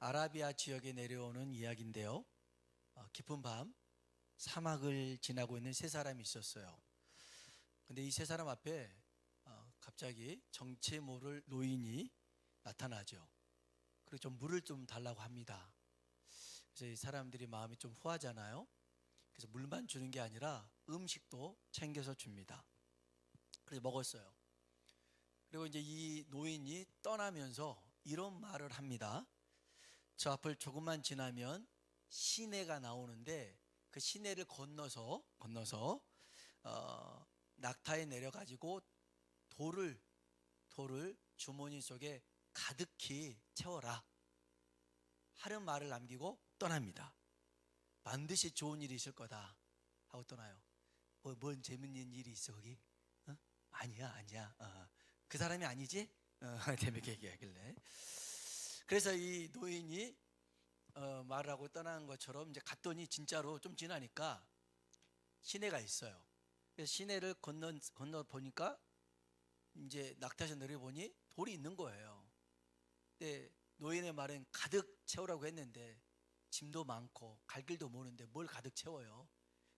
아라비아 지역에 내려오는 이야기인데요. 깊은 밤 사막을 지나고 있는 세 사람이 있었어요. 근데 이 세 사람 앞에 갑자기 정체 모를 노인이 나타나죠. 그리고 좀 물을 좀 달라고 합니다. 그래서 이 사람들이 마음이 좀 후하잖아요. 그래서 물만 주는 게 아니라 음식도 챙겨서 줍니다. 그래서 먹었어요. 그리고 이제 이 노인이 떠나면서 이런 말을 합니다. 저 앞을 조금만 지나면 시내가 나오는데 그 시내를 건너서 낙타에 내려가지고 돌을 주머니 속에 가득히 채워라 하는 말을 남기고 떠납니다. 반드시 좋은 일이 있을 거다 하고 떠나요. 뭔 재밌는 일이 있어 거기? 아니야. 그 사람이 아니지? 재밌게 얘기하길래. 그래서 이 노인이 말을 하고 떠난 것처럼 이제 갔더니 진짜로 좀 지나니까 시내가 있어요. 그래서 시내를 건너 보니까 이제 낙타에서 내려보니 돌이 있는 거예요. 근데 노인의 말은 가득 채우라고 했는데 짐도 많고 갈 길도 모르는데 뭘 가득 채워요.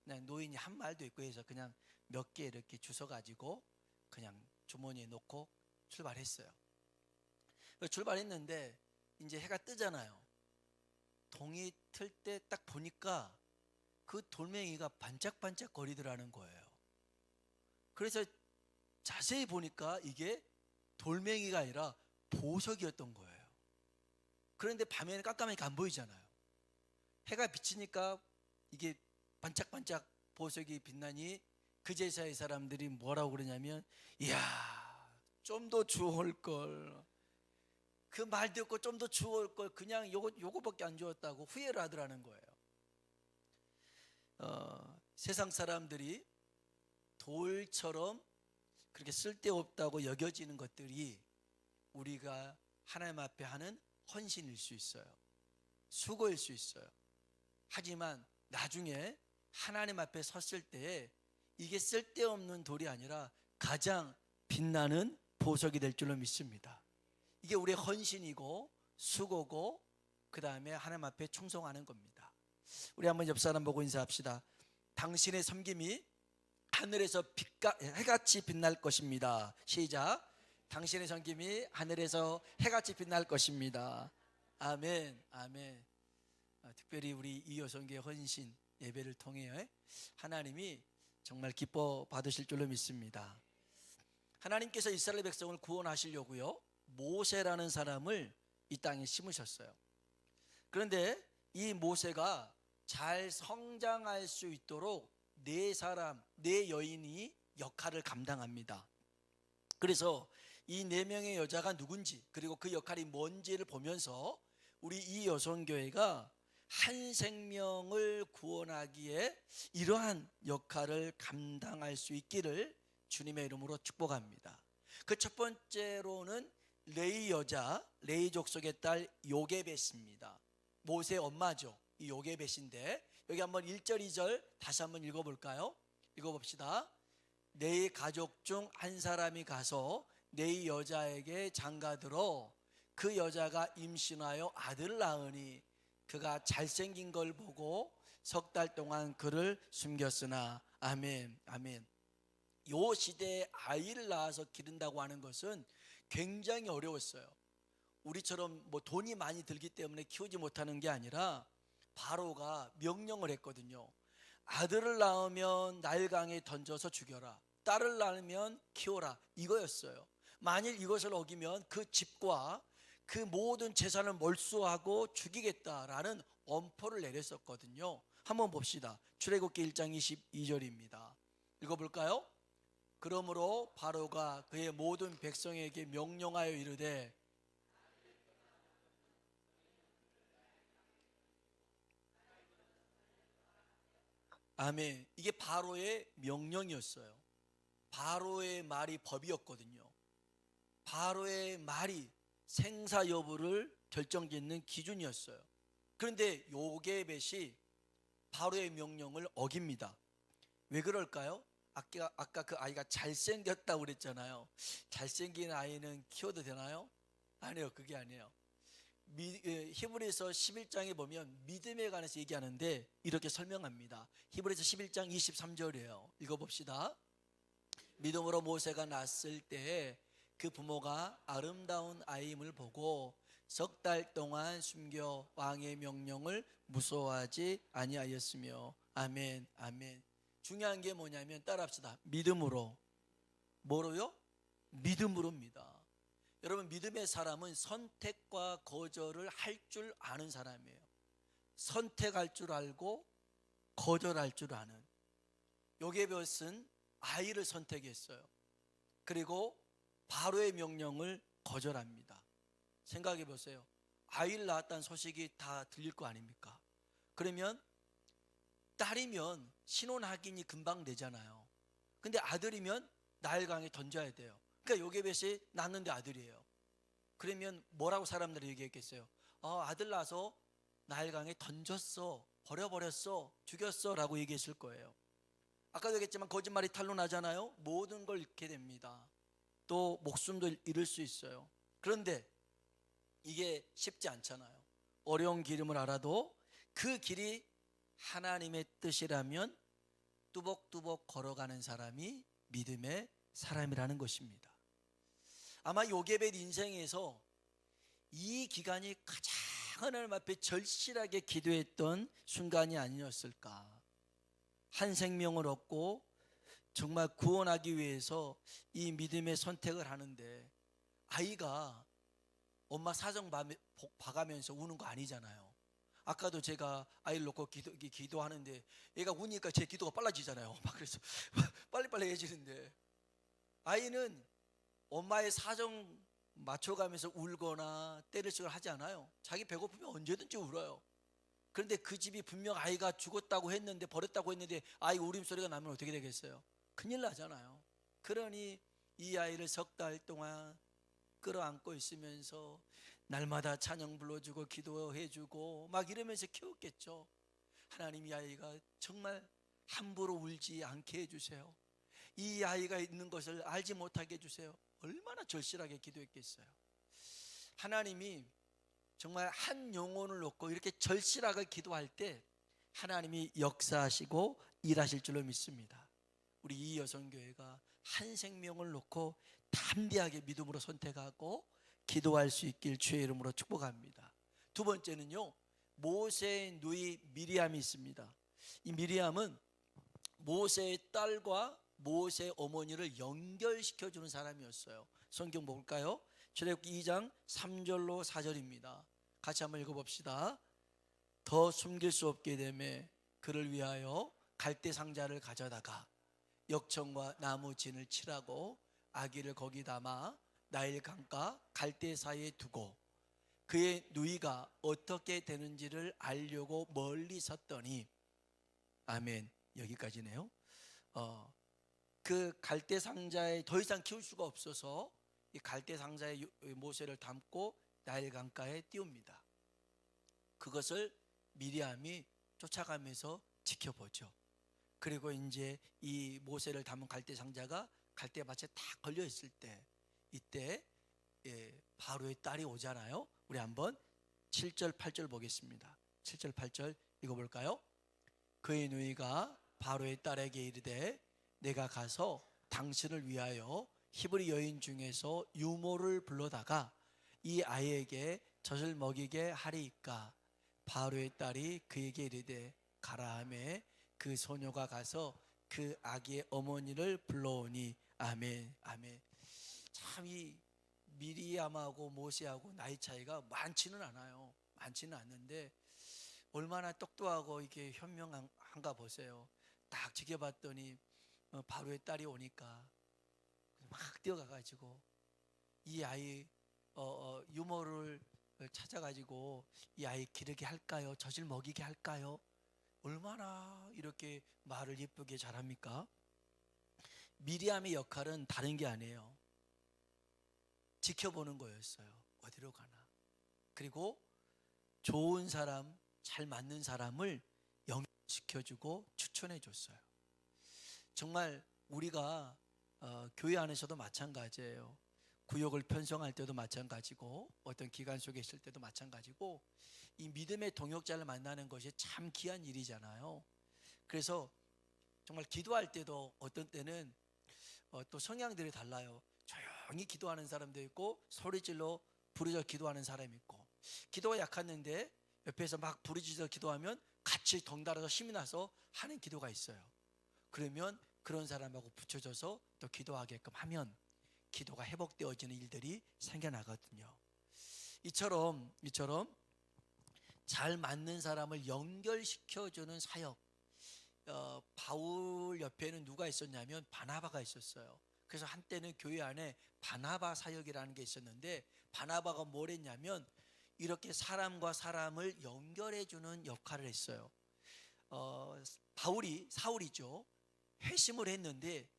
그냥 노인이 한 말도 있고 해서 그냥 몇 개 이렇게 주워가지고 그냥 주머니에 넣고 출발했어요. 출발했는데 이제 해가 뜨잖아요. 동이 틀 때 딱 보니까 그 돌멩이가 반짝반짝 거리더라는 거예요. 그래서 자세히 보니까 이게 돌멩이가 아니라 보석이었던 거예요. 그런데 밤에는 깜깜하니까 안 보이잖아요. 해가 비치니까 이게 반짝반짝 보석이 빛나니 그 제사의 사람들이 뭐라고 그러냐면, 이야, 좀 더 주워올 걸. 그 말 듣고 좀 더 주워올 걸. 그냥 요거밖에 안 주웠다고 후회를 하더라는 거예요. 세상 사람들이 돌처럼 그렇게 쓸데없다고 여겨지는 것들이 우리가 하나님 앞에 하는 헌신일 수 있어요. 수고일 수 있어요. 하지만 나중에 하나님 앞에 섰을 때에 이게 쓸데없는 돌이 아니라 가장 빛나는 보석이 될 줄로 믿습니다. 이게 우리의 헌신이고 수고고 그 다음에 하나님 앞에 충성하는 겁니다. 우리 한번 옆 사람 보고 인사합시다. 당신의 섬김이 하늘에서 해같이 빛날 것입니다. 시작. 당신의 섬김이 하늘에서 해같이 빛날 것입니다. 아멘. 아멘. 특별히 우리 이 여성교회 헌신 예배를 통해 하나님이 정말 기뻐 받으실 줄로 믿습니다. 하나님께서 이스라엘 백성을 구원하시려고요, 모세라는 사람을 이 땅에 심으셨어요. 그런데 이 모세가 잘 성장할 수 있도록 네 여인이 역할을 감당합니다. 그래서 이 네 명의 여자가 누군지 그리고 그 역할이 뭔지를 보면서 우리 이 여성교회가 한 생명을 구원하기에 이러한 역할을 감당할 수 있기를 주님의 이름으로 축복합니다. 그 첫 번째로는 레위 여자, 레위 족속의 딸 요게벳입니다. 모세의 엄마죠. 이 요게벳인데 여기 한번 1절 2절 다시 한번 읽어볼까요? 읽어봅시다. 네 가족 중 한 사람이 가서 네 여자에게 장가들어 그 여자가 임신하여 아들을 낳으니 그가 잘생긴 걸 보고 석 달 동안 그를 숨겼으나. 아멘. 아멘. 요 시대에 아이를 낳아서 기른다고 하는 것은 굉장히 어려웠어요. 우리처럼 뭐 돈이 많이 들기 때문에 키우지 못하는 게 아니라 바로가 명령을 했거든요. 아들을 낳으면 나일강에 던져서 죽여라, 딸을 낳으면 키워라, 이거였어요. 만일 이것을 어기면 그 집과 그 모든 재산을 몰수하고 죽이겠다라는 엄포를 내렸었거든요. 한번 봅시다. 출애굽기 1장 22절입니다 읽어볼까요? 그러므로 바로가 그의 모든 백성에게 명령하여 이르되. 아멘. 이게 바로의 명령이었어요. 바로의 말이 법이었거든요. 바로의 말이 생사 여부를 결정짓는 기준이었어요. 그런데 요게벳이 바로의 명령을 어깁니다. 왜 그럴까요? 아까 그 아이가 잘생겼다고 그랬잖아요. 잘생긴 아이는 키워도 되나요? 아니요, 그게 아니에요. 히브리서 11장에 보면 믿음에 관해서 얘기하는데 이렇게 설명합니다. 히브리서 11장 23절이에요. 읽어봅시다. 믿음으로 모세가 낳았을 때 그 부모가 아름다운 아이임을 보고 석 달 동안 숨겨 왕의 명령을 무서워하지 아니하였으며. 아멘, 아멘. 중요한 게 뭐냐면 따라합시다. 믿음으로. 뭐로요? 믿음으로입니다. 여러분, 믿음의 사람은 선택과 거절을 할 줄 아는 사람이에요. 선택할 줄 알고 거절할 줄 아는. 요게벳은 아이를 선택했어요. 그리고 바로의 명령을 거절합니다. 생각해 보세요. 아이를 낳았다는 소식이 다 들릴 거 아닙니까? 그러면 딸이면 신혼 확인이 금방 되잖아요. 근데 아들이면 나일강에 던져야 돼요. 그러니까 요게벳이 낳았는데 아들이에요. 그러면 뭐라고 사람들이 얘기했겠어요? 아들 낳아서 나일강에 던졌어, 버려버렸어, 죽였어 라고 얘기했을 거예요. 아까도 얘기했지만 거짓말이 탄로나잖아요. 모든 걸 잃게 됩니다. 또 목숨도 잃을 수 있어요. 그런데 이게 쉽지 않잖아요. 어려운 길임을 알아도 그 길이 하나님의 뜻이라면 뚜벅뚜벅 걸어가는 사람이 믿음의 사람이라는 것입니다. 아마 요게벳 인생에서 이 기간이 가장 하나님 앞에 절실하게 기도했던 순간이 아니었을까. 한 생명을 얻고 정말 구원하기 위해서 이 믿음의 선택을 하는데 아이가 엄마 사정 봐가면서 우는 거 아니잖아요. 아까도 제가 아이를 놓고 기도하는데 얘가 우니까 제 기도가 빨라지잖아요. 막 그래서 빨리빨리 해지는데 아이는 엄마의 사정 맞춰가면서 울거나 때릴 식을 하지 않아요. 자기 배고프면 언제든지 울어요. 그런데 그 집이 분명 아이가 죽었다고 했는데 버렸다고 했는데 아이 울음소리가 나면 어떻게 되겠어요? 큰일 나잖아요. 그러니 이 아이를 석 달 동안 끌어안고 있으면서 날마다 찬양 불러주고 기도해주고 막 이러면서 키웠겠죠. 하나님, 이 아이가 정말 함부로 울지 않게 해주세요. 이 아이가 있는 것을 알지 못하게 해주세요. 얼마나 절실하게 기도했겠어요. 하나님이 정말 한 영혼을 놓고 이렇게 절실하게 기도할 때 하나님이 역사하시고 일하실 줄로 믿습니다. 우리 이 여성교회가 한 생명을 놓고 담대하게 믿음으로 선택하고 기도할 수 있길 주의 이름으로 축복합니다. 두 번째는요, 모세의 누이 미리암이 있습니다. 이 미리암은 모세의 딸과 모세의 어머니를 연결시켜주는 사람이었어요. 성경 볼까요? 출애굽기 2장 3절로 4절입니다. 같이 한번 읽어봅시다. 더 숨길 수 없게 되매 그를 위하여 갈대 상자를 가져다가 역청과 나무 진을 칠하고 아기를 거기 담아 나일 강가 갈대 사이에 두고 그의 누이가 어떻게 되는지를 알려고 멀리 섰더니. 아멘. 여기까지네요. 그 갈대 상자에 더 이상 키울 수가 없어서 이 갈대 상자에 모세를 담고 나일 강가에 띄웁니다. 그것을 미리암이 쫓아가면서 지켜보죠. 그리고 이제 이 모세를 담은 갈대 상자가 갈대밭에 딱 걸려 있을 때, 이때 바로의 딸이 오잖아요. 우리 한번 7절 8절 보겠습니다. 7절 8절 읽어볼까요? 그의 누이가 바로의 딸에게 이르되 내가 가서 당신을 위하여 히브리 여인 중에서 유모를 불러다가 이 아이에게 젖을 먹이게 하리이까. 바로의 딸이 그에게 이르되 가라 하매 그 소녀가 가서 그 아기의 어머니를 불러오니. 아멘, 아멘. 참 이 미리암하고 모세하고 나이 차이가 많지는 않아요. 많지는 않는데 얼마나 똑똑하고 이게 현명한가 보세요. 딱 지켜봤더니 바로의 딸이 오니까 막 뛰어가가지고 이 아이 유모를 찾아가지고 이 아이 기르게 할까요? 젖을 먹이게 할까요? 얼마나 이렇게 말을 예쁘게 잘합니까? 미리암의 역할은 다른 게 아니에요. 지켜보는 거였어요. 어디로 가나. 그리고 좋은 사람, 잘 맞는 사람을 연결시켜주고 추천해 줬어요. 정말 우리가 교회 안에서도 마찬가지예요. 구역을 편성할 때도 마찬가지고 어떤 기간 속에 있을 때도 마찬가지고 이 믿음의 동역자를 만나는 것이 참 귀한 일이잖아요. 그래서 정말 기도할 때도 어떤 때는 또 성향들이 달라요. 조용히 기도하는 사람도 있고 소리질러 부르짖어 기도하는 사람이 있고, 기도가 약했는데 옆에서 막 부르짖어 기도하면 같이 덩달아서 힘이 나서 하는 기도가 있어요. 그러면 그런 사람하고 붙여져서 또 기도하게끔 하면 기도가 회복되어지는 일들이 생겨나거든요. 이처럼 잘 맞는 사람을 연결시켜주는 사역, 바울 옆에는 누가 있었냐면 바나바가 있었어요. 그래서 한때는 교회 안에 바나바 사역이라는 게 있었는데, 바나바가 뭘 했냐면 이렇게 사람과 사람을 연결해주는 역할을 했어요. 바울이, 사울이죠, 회심을 했는데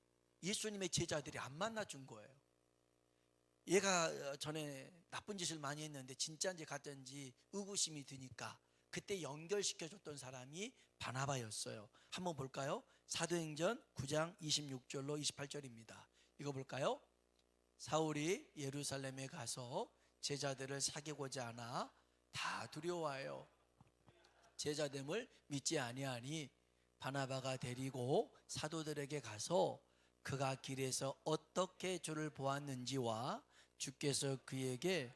예수님의 제자들이 안 만나준 거예요. 얘가 전에 나쁜 짓을 많이 했는데 진짜인지 가짜인지 의구심이 드니까 그때 연결시켜줬던 사람이 바나바였어요. 한번 볼까요? 사도행전 9장 26절로 28절입니다. 읽어볼까요? 사울이 예루살렘에 가서 제자들을 사귀고자 하나 다 두려워하여 제자됨을 믿지 아니하니 바나바가 데리고 사도들에게 가서 그가 길에서 어떻게 주를 보았는지와 주께서 그에게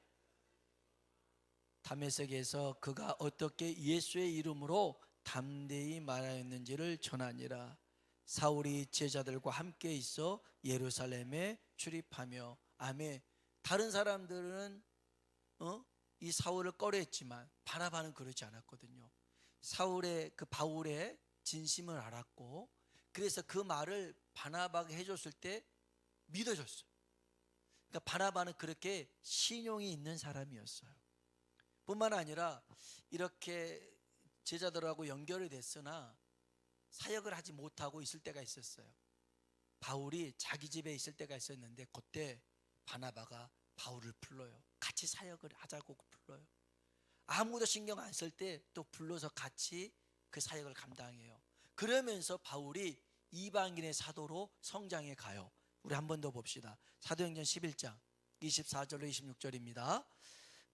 다메섹에서 그가 어떻게 예수의 이름으로 담대히 말하였는지를 전하니라. 사울이 제자들과 함께 있어 예루살렘에 출입하며. 아멘. 다른 사람들은 이 사울을 꺼려했지만 바나바는 그러지 않았거든요. 사울의 그 바울의 진심을 알았고, 그래서 그 말을 바나바가 해줬을 때 믿어줬어요. 그러니까 바나바는 그렇게 신용이 있는 사람이었어요. 뿐만 아니라 이렇게 제자들하고 연결이 됐으나 사역을 하지 못하고 있을 때가 있었어요. 바울이 자기 집에 있을 때가 있었는데 그때 바나바가 바울을 불러요. 같이 사역을 하자고 불러요. 아무도 신경 안 쓸 때 또 불러서 같이 그 사역을 감당해요. 그러면서 바울이 이방인의 사도로 성장해 가요. 우리 한 번 더 봅시다. 사도행전 11장 24절로 26절입니다.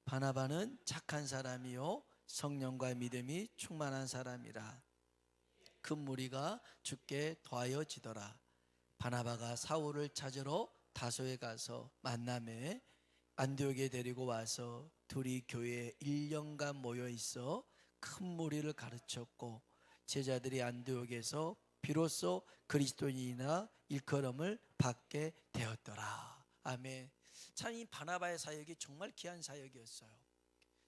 바나바는 착한 사람이요 성령과 믿음이 충만한 사람이라 큰 무리가 주께 더하여지더라. 바나바가 사울을 찾으러 다소에 가서 만남에 안디옥에 데리고 와서 둘이 교회에 1년간 모여 있어 큰 무리를 가르쳤고, 제자들이 안디옥에서 비로소 그리스도인이나 일컬음을 받게 되었더라. 아멘. 참 이 바나바의 사역이 정말 귀한 사역이었어요.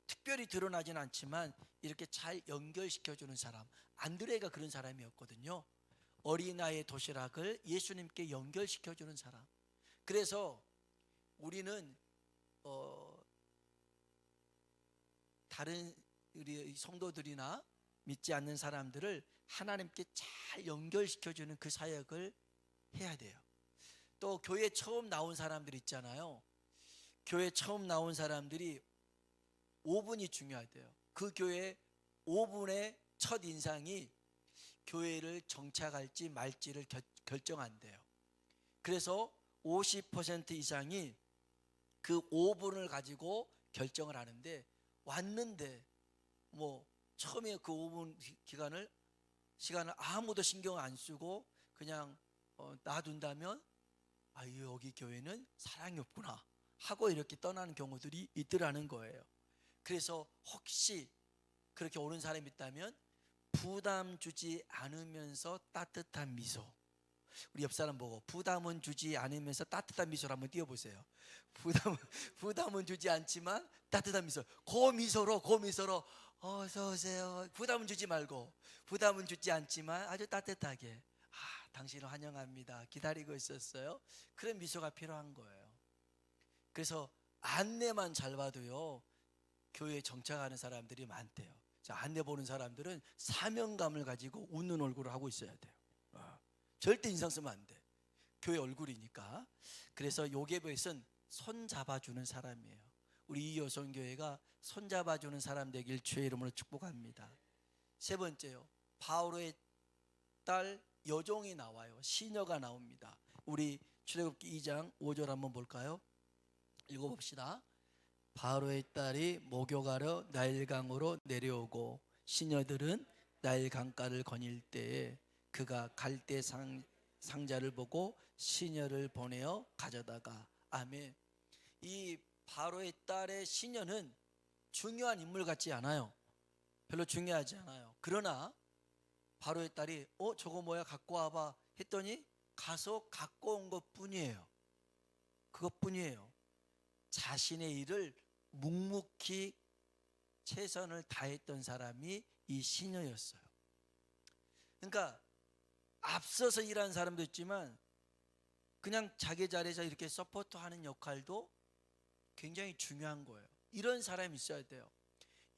특별히 드러나진 않지만 이렇게 잘 연결시켜주는 사람, 안드레가 그런 사람이었거든요. 어린아이의 도시락을 예수님께 연결시켜주는 사람. 그래서 우리는 다른 우리 성도들이나 믿지 않는 사람들을 하나님께 잘 연결시켜주는 그 사역을 해야 돼요. 또 교회 처음 나온 사람들 있잖아요. 교회 처음 나온 사람들이 5분이 중요하대요. 그 교회 5분의 첫 인상이 교회를 정착할지 말지를 결정한대요. 그래서 50% 이상이 그 5분을 가지고 결정을 하는데, 왔는데 뭐 처음에 그 5분 시간을 아무도 신경 안 쓰고 그냥 놔둔다면 여기 교회는 사랑이 없구나 하고 이렇게 떠나는 경우들이 있더라는 거예요. 그래서 혹시 그렇게 오는 사람이 있다면 부담 주지 않으면서 따뜻한 미소. 우리 옆 사람 보고 부담은 주지 않으면서 따뜻한 미소를 한번 띄워보세요. 부담은 주지 않지만 따뜻한 미소. 그 미소로 어서 오세요. 부담은 주지 말고, 부담은 주지 않지만 아주 따뜻하게, 당신을 환영합니다, 기다리고 있었어요. 그런 미소가 필요한 거예요. 그래서 안내만 잘 봐도요 교회에 정착하는 사람들이 많대요. 자, 안내 보는 사람들은 사명감을 가지고 웃는 얼굴을 하고 있어야 돼요. 절대 인상 쓰면 안 돼. 교회 얼굴이니까. 그래서 요게벳은 손 잡아주는 사람이에요. 우리 이여성교회가 손 잡아주는 사람 되길 주의 이름으로 축복합니다. 세 번째요, 바울의 딸 여종이 나와요. 시녀가 나옵니다. 우리 출애굽기 2장 5절 한번 볼까요? 읽어봅시다. 바로의 딸이 목욕하러 나일강으로 내려오고 시녀들은 나일 강가를 거닐 때에 그가 갈대 상자를 보고 시녀를 보내어 가져다가. 아멘. 이 바로의 딸의 시녀는 중요한 인물 같지 않아요. 별로 중요하지 않아요. 그러나 바로의 딸이 저거 뭐야 갖고 와봐 했더니 가서 갖고 온 것뿐이에요. 그것뿐이에요. 자신의 일을 묵묵히 최선을 다했던 사람이 이 시녀였어요. 그러니까 앞서서 일하는 사람도 있지만 그냥 자기 자리에서 이렇게 서포트하는 역할도 굉장히 중요한 거예요. 이런 사람이 있어야 돼요.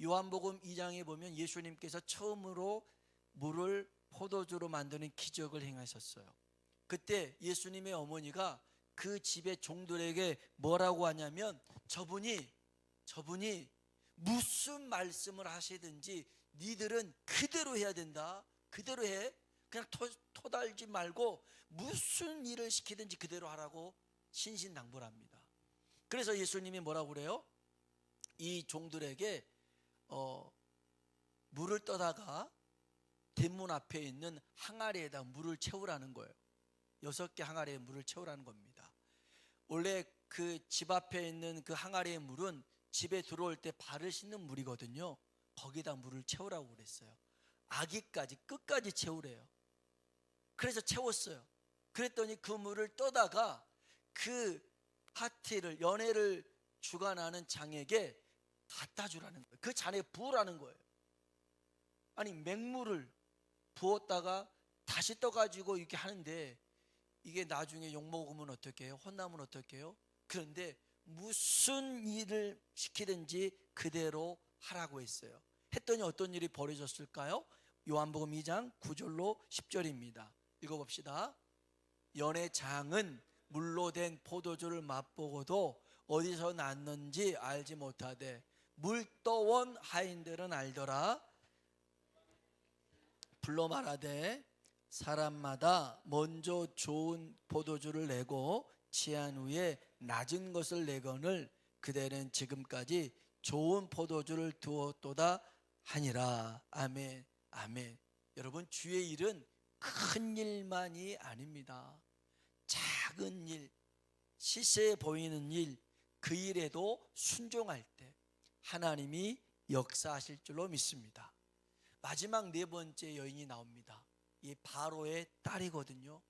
요한복음 2장에 보면 예수님께서 처음으로 물을 포도주로 만드는 기적을 행하셨어요. 그때 예수님의 어머니가 그 집의 종들에게 뭐라고 하냐면 저분이 무슨 말씀을 하시든지 니들은 그대로 해야 된다. 그대로 해. 그냥 토달지 말고 무슨 일을 시키든지 그대로 하라고 신신당부를 합니다. 그래서 예수님이 뭐라고 그래요? 이 종들에게 물을 떠다가 대문 앞에 있는 항아리에다 물을 채우라는 거예요. 6개 항아리에 물을 채우라는 겁니다. 원래 그 집 앞에 있는 그 항아리의 물은 집에 들어올 때 발을 씻는 물이거든요. 거기다 물을 채우라고 그랬어요. 아기까지 끝까지 채우래요. 그래서 채웠어요. 그랬더니 그 물을 떠다가 그 파티를 연애를 주관하는 장에게 갖다 주라는 거예요. 그 잔에 부으라는 거예요. 아니 맹물을 부었다가 다시 떠가지고 이렇게 하는데 이게 나중에 욕먹으면 어떻게 해요? 혼나면 어떻게 해요? 그런데 무슨 일을 시키든지 그대로 하라고 했어요. 했더니 어떤 일이 벌어졌을까요? 요한복음 2장 9절로 10절입니다. 읽어봅시다. 연회장은 물로 된 포도주를 맛보고도 어디서 났는지 알지 못하되 물떠온 하인들은 알더라. 불러 말하되 사람마다 먼저 좋은 포도주를 내고 취한 후에 낮은 것을 내거늘 그대는 지금까지 좋은 포도주를 두었도다 하니라. 아멘. 아멘. 여러분, 주의 일은 큰 일만이 아닙니다. 작은 일, 시세에 보이는 일, 그 일에도 순종할 때 하나님이 역사하실 줄로 믿습니다. 마지막 4번째 여인이 나옵니다. 이 바로의 딸이거든요.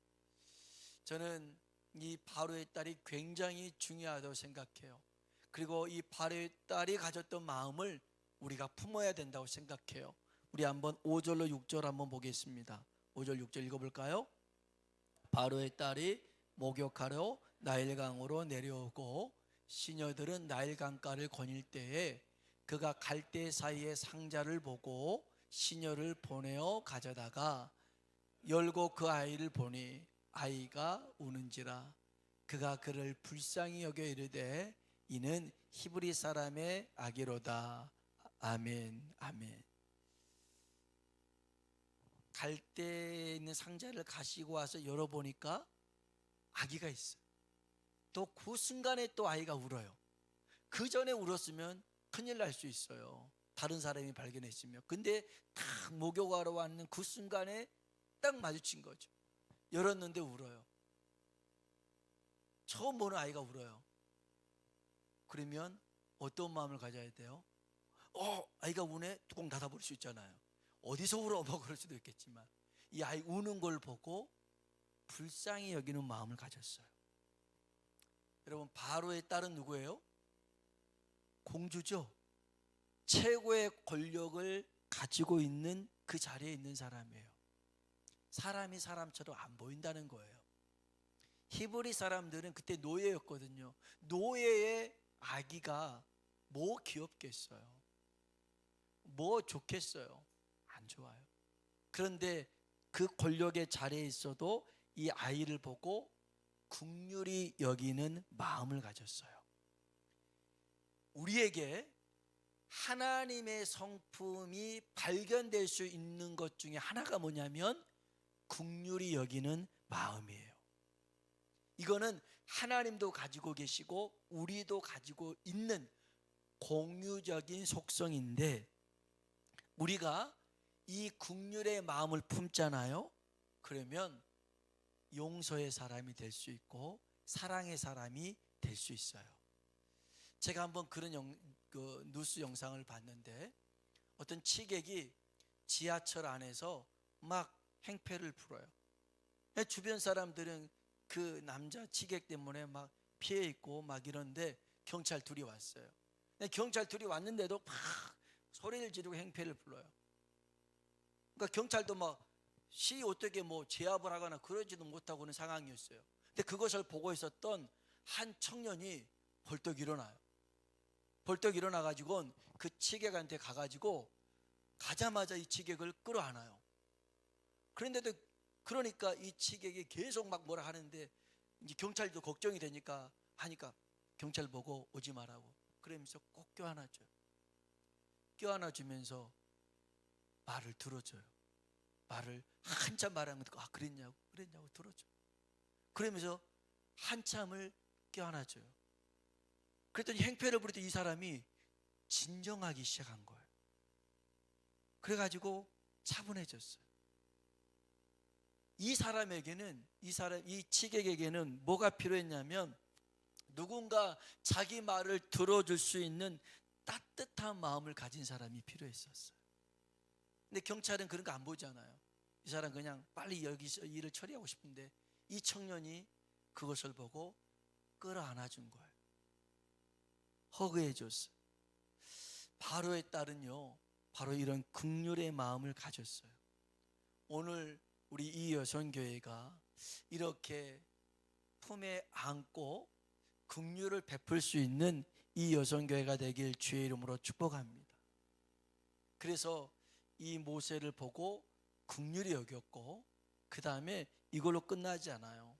저는 이 바로의 딸이 굉장히 중요하다고 생각해요. 그리고 이 바로의 딸이 가졌던 마음을 우리가 품어야 된다고 생각해요. 우리 한번 5절로 6절 한번 보겠습니다. 5절 6절 읽어볼까요? 바로의 딸이 목욕하러 나일강으로 내려오고 시녀들은 나일강가를 거닐 때에 그가 갈대 사이의 상자를 보고 시녀를 보내어 가져다가 열고 그 아이를 보니 아이가 우는지라. 그가 그를 불쌍히 여겨 이르되 이는 히브리 사람의 아기로다. 아멘. 아멘. 갈대에 있는 상자를 가지고 와서 열어보니까 아기가 있어요. 또 그 순간에 또 아이가 울어요. 그 전에 울었으면 큰일 날 수 있어요. 다른 사람이 발견했으면. 근데 딱 목욕하러 왔는 그 순간에 딱 마주친 거죠. 열었는데 울어요. 처음 보는 아이가 울어요. 그러면 어떤 마음을 가져야 돼요? 아이가 우네? 뚜껑 닫아버릴 수 있잖아요. 어디서 울어? 뭐 그럴 수도 있겠지만 이 아이 우는 걸 보고 불쌍히 여기는 마음을 가졌어요. 여러분, 바로의 딸은 누구예요? 공주죠. 최고의 권력을 가지고 있는 그 자리에 있는 사람이에요. 사람이 사람처럼 안 보인다는 거예요. 히브리 사람들은 그때 노예였거든요. 노예의 아기가 뭐 귀엽겠어요? 뭐 좋겠어요? 안 좋아요. 그런데 그 권력의 자리에 있어도 이 아이를 보고 긍휼히 여기는 마음을 가졌어요. 우리에게 하나님의 성품이 발견될 수 있는 것 중에 하나가 뭐냐면 긍휼히 여기는 마음이에요. 이거는 하나님도 가지고 계시고 우리도 가지고 있는 공유적인 속성인데, 우리가 이 긍휼의 마음을 품잖아요. 그러면 용서의 사람이 될 수 있고 사랑의 사람이 될 수 있어요. 제가 한번 그런 뉴스 영상을 봤는데, 어떤 취객이 지하철 안에서 막 행패를 부려요. 주변 사람들은 그 남자 취객 때문에 막 피해 있고 막 이런데 경찰 둘이 왔어요. 경찰 둘이 왔는데도 막 소리를 지르고 행패를 불러요. 그러니까 경찰도 막 어떻게 뭐 제압을 하거나 그러지도 못하고 있는 상황이었어요. 근데 그것을 보고 있었던 한 청년이 벌떡 일어나요. 벌떡 일어나 가지고 그 취객한테 가가지고 가자마자 이 취객을 끌어안아요. 그런데도 그러니까 이 취객이 계속 막 뭐라 하는데, 이제 경찰도 걱정이 되니까 하니까 경찰 보고 오지 말라고 그러면서 꼭 껴안아줘요. 껴안아주면서 말을 들어줘요. 말을 한참 말하면 듣고, 그랬냐고 들어줘. 그러면서 한참을 껴안아줘요. 그랬더니 행패를 부릴 때 이 사람이 진정하기 시작한 거예요. 그래가지고 차분해졌어요. 이 취객에게는 뭐가 필요했냐면, 누군가 자기 말을 들어줄 수 있는 따뜻한 마음을 가진 사람이 필요했었어요. 근데 경찰은 그런 거 안 보잖아요. 이 사람 그냥 빨리 여기서 일을 처리하고 싶은데, 이 청년이 그것을 보고 끌어안아준 거예요. 허그해 줬어요. 바로의 딸은요, 바로 이런 긍휼의 마음을 가졌어요. 오늘 우리 이 여성교회가 이렇게 품에 안고 긍휼을 베풀 수 있는 이 여성교회가 되길 주의 이름으로 축복합니다. 그래서 이 모세를 보고 긍휼히 여겼고, 그 다음에 이걸로 끝나지 않아요.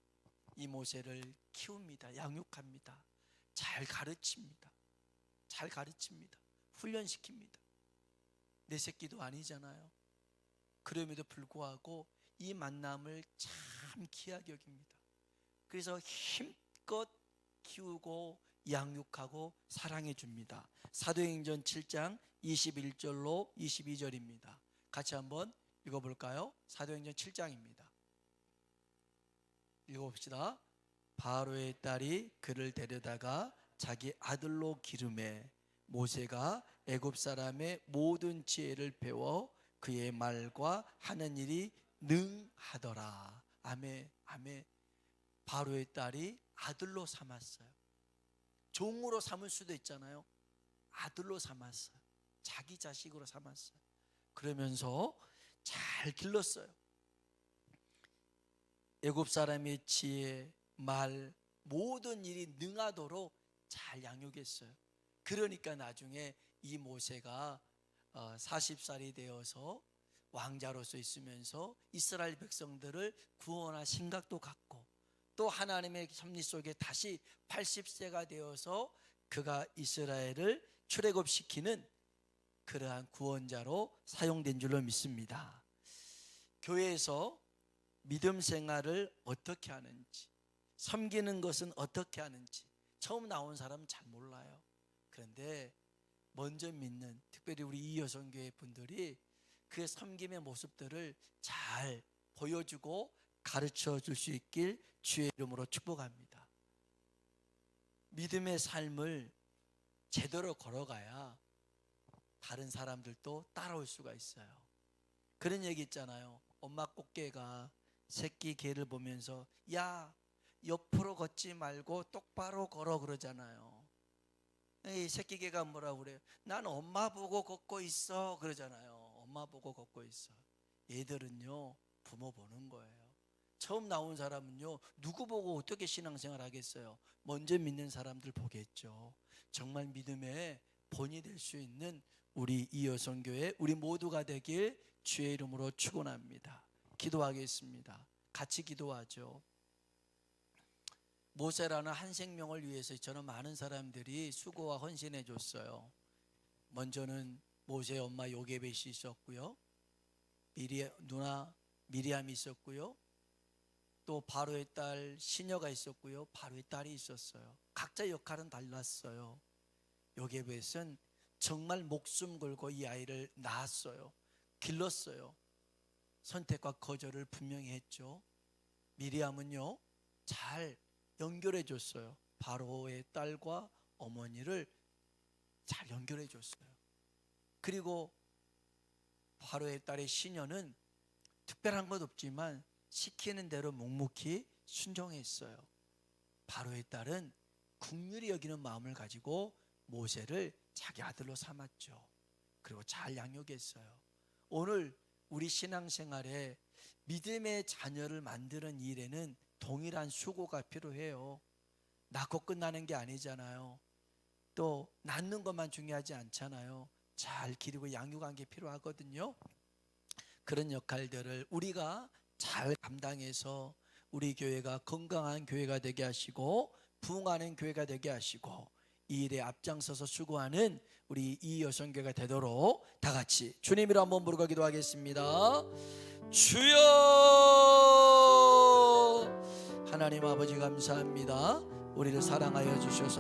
이 모세를 키웁니다. 양육합니다. 잘 가르칩니다. 훈련시킵니다. 내 새끼도 아니잖아요. 그럼에도 불구하고 이 만남을 참 귀하게 여깁니다. 그래서 힘껏 키우고 양육하고 사랑해 줍니다. 사도행전 7장 21절로 22절입니다. 같이 한번 읽어볼까요? 사도행전 7장입니다. 읽어봅시다. 바로의 딸이 그를 데려다가 자기 아들로 기름해 모세가 애굽 사람의 모든 지혜를 배워 그의 말과 하는 일이 능하더라. 아멘. 바로의 딸이 아들로 삼았어요. 종으로 삼을 수도 있잖아요. 아들로 삼았어요. 자기 자식으로 삼았어요. 그러면서 잘 길렀어요. 애굽 사람의 지혜, 말, 모든 일이 능하도록 잘 양육했어요. 그러니까 나중에 이 모세가 40살이 되어서 왕자로서 있으면서 이스라엘 백성들을 구원할 생각도 갖고, 또 하나님의 섭리 속에 다시 80세가 되어서 그가 이스라엘을 출애굽시키는 그러한 구원자로 사용된 줄로 믿습니다. 교회에서 믿음 생활을 어떻게 하는지, 섬기는 것은 어떻게 하는지 처음 나온 사람은 잘 몰라요. 그런데 먼저 믿는, 특별히 우리 이 여성교회 분들이 그 섬김의 모습들을 잘 보여주고 가르쳐 줄 수 있길 주의 이름으로 축복합니다. 믿음의 삶을 제대로 걸어가야 다른 사람들도 따라올 수가 있어요. 그런 얘기 있잖아요. 엄마 꽃게가 새끼 개를 보면서 야, 옆으로 걷지 말고 똑바로 걸어 그러잖아요. 이 새끼 개가 뭐라고 그래요? 난 엄마 보고 걷고 있어 그러잖아요. 엄마 보고 걷고 있어. 얘들은요, 부모 보는 거예요. 처음 나온 사람은요, 누구 보고 어떻게 신앙생활 하겠어요? 먼저 믿는 사람들 보겠죠. 정말 믿음의 본이 될 수 있는 우리 이 여성교회, 우리 모두가 되길 주의 이름으로 축원합니다. 기도하겠습니다. 같이 기도하죠. 모세라는 한 생명을 위해서 저는 많은 사람들이 수고와 헌신해 줬어요. 먼저는 모세 엄마 요게벳이 있었고요, 누나 미리암이 있었고요, 또 바로의 딸 시녀가 있었고요, 바로의 딸이 있었어요. 각자 역할은 달랐어요. 요게벳은 정말 목숨 걸고 이 아이를 낳았어요. 길렀어요. 선택과 거절을 분명히 했죠. 미리암은요, 잘 연결해 줬어요. 바로의 딸과 어머니를 잘 연결해 줬어요. 그리고 바로의 딸의 시녀는 특별한 것 없지만 시키는 대로 묵묵히 순종했어요. 바로의 딸은 긍휼히 여기는 마음을 가지고 모세를 자기 아들로 삼았죠. 그리고 잘 양육했어요. 오늘 우리 신앙생활에 믿음의 자녀를 만드는 일에는 동일한 수고가 필요해요. 낳고 끝나는 게 아니잖아요. 또 낳는 것만 중요하지 않잖아요. 잘 기르고 양육한 게 필요하거든요. 그런 역할들을 우리가 잘 감당해서 우리 교회가 건강한 교회가 되게 하시고 부흥하는 교회가 되게 하시고 이 일에 앞장서서 수고하는 우리 이 여성교회가 되도록 다 같이 주님이라 한번 부르고 기도하겠습니다. 주여, 하나님 아버지 감사합니다. 우리를 사랑하여 주셔서